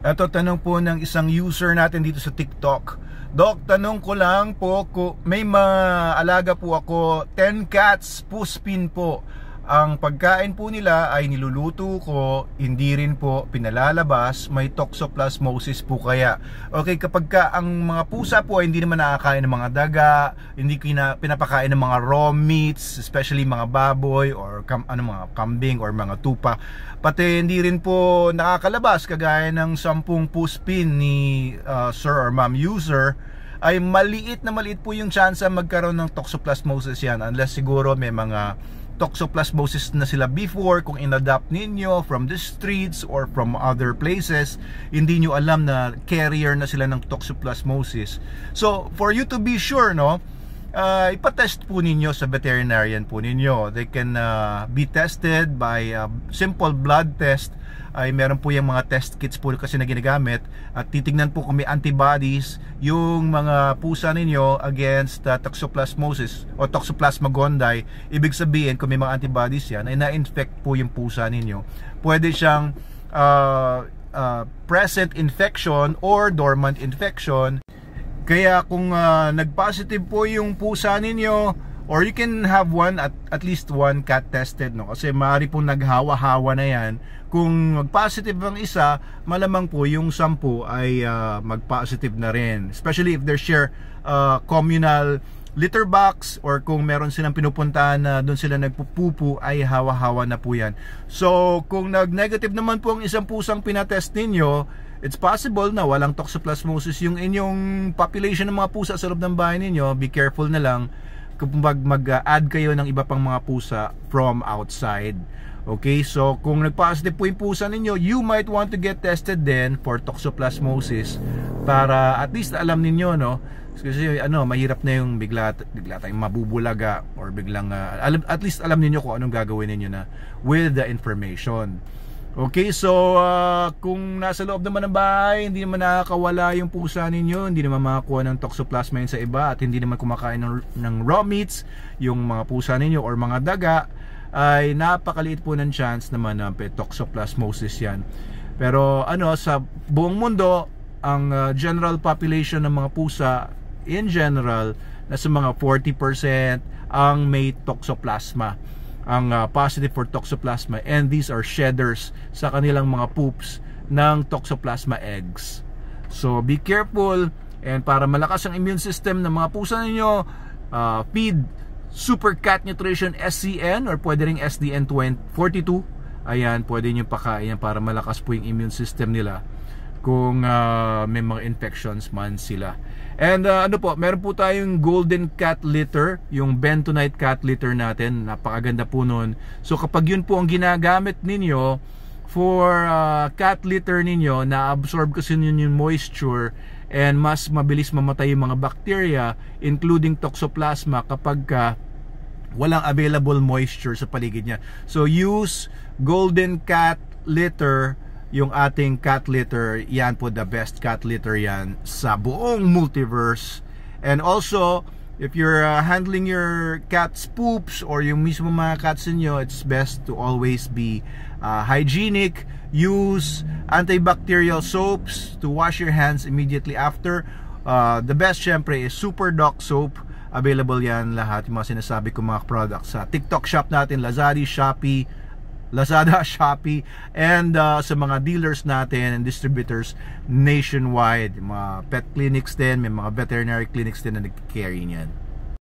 Ito tanong po ng isang user natin dito sa TikTok. Doc, tanong ko lang po, may mga alaga po ako, 10 cats, puspin po. Ang pagkain po nila ay niluluto ko, hindi rin po pinalalabas, may toxoplasmosis po kaya. Okay, kapag ang mga pusa po ay hindi naman nakakain ng mga daga, hindi pinapakain ng mga raw meats, especially mga baboy or mga kambing or mga tupa, pati hindi rin po nakakalabas kagaya ng 10 puspin ni sir or ma'am user, ay maliit po yung chance magkaroon ng toxoplasmosis yan, unless siguro may mga toxoplasmosis na sila before, kung in-adapt ninyo from the streets or from other places, hindi nyo alam na carrier na sila ng toxoplasmosis. So for you to be sure, no, ipatest po ninyo sa veterinarian po ninyo. They can be tested by simple blood test. Ay meron po yung mga test kits po kasi na ginagamit, at titignan po kung may antibodies yung mga pusa ninyo against toxoplasmosis o Toxoplasma gondii. Ibig sabihin, kung may mga antibodies yan, ay na-infect po yung pusa ninyo. Pwede siyang present infection or dormant infection. Kaya kung nag-positive po yung pusa ninyo, or you can have at least one cat tested, no? Kasi maaari pong naghawa-hawa na yan. Kung mag-positive ang isa, malamang po yung 10 ay mag-positive na rin. Especially if they share communal litter box, or kung meron silang pinupuntahan na doon sila nagpupupo, ay hawa-hawa na po yan. So kung nag-negative naman po ang isang pusang pinatest ninyo, it's possible na walang toxoplasmosis yung inyong population ng mga pusa sa loob ng bahay ninyo. Be careful na lang kung mag-add kayo ng iba pang mga pusa from outside. Okay, so kung nag-positive po yung pusa ninyo, you might want to get tested then for toxoplasmosis, para at least alam ninyo, no? Kasi mahirap na yung bigla tayong mabubulaga, or biglang at least alam niyo kung anong gagawin niyo na with the information. Okay, so kung nasa loob naman ng bahay, hindi naman nakakawala yung pusa ninyo, hindi naman makakuha ng toxoplasma yun sa iba, at hindi naman kumakain ng raw meats yung mga pusa ninyo or mga daga, ay napakaliit po ng chance naman na toxoplasmosis yan. Pero sa buong mundo, ang general population ng mga pusa in general, nasa mga 40% ang may toxoplasma, ang positive for toxoplasma, and these are shedders sa kanilang mga poops ng toxoplasma eggs. So be careful, and para malakas ang immune system ng mga pusa ninyo, feed Super Cat Nutrition SCN, or pwede ring SDN 42. Ayan, pwede nyo pakain para malakas po yung immune system nila kung may mga infections man sila. And meron po tayong Golden Cat Litter, yung bentonite cat litter natin, napakaganda po nun. So kapag yun po ang ginagamit ninyo for cat litter ninyo, na-absorb kasi yun yung moisture, and mas mabilis mamatay yung mga bacteria, including toxoplasma, kapag walang available moisture sa paligid niya. So use Golden Cat Litter, yung ating cat litter. Yan po, the best cat litter yan sa buong multiverse. And also, if you're handling your cat's poops or yung mismo mga cats niyo, it's best to always be hygienic. Use antibacterial soaps to wash your hands immediately after. The best syempre is Super Doc soap. Available yan lahat, yung mga sinasabi ko mga products sa TikTok shop natin, Lazada, Shopee, and sa mga dealers natin and distributors nationwide. Mga pet clinics din, may mga veterinary clinics din na nag-carry niyan.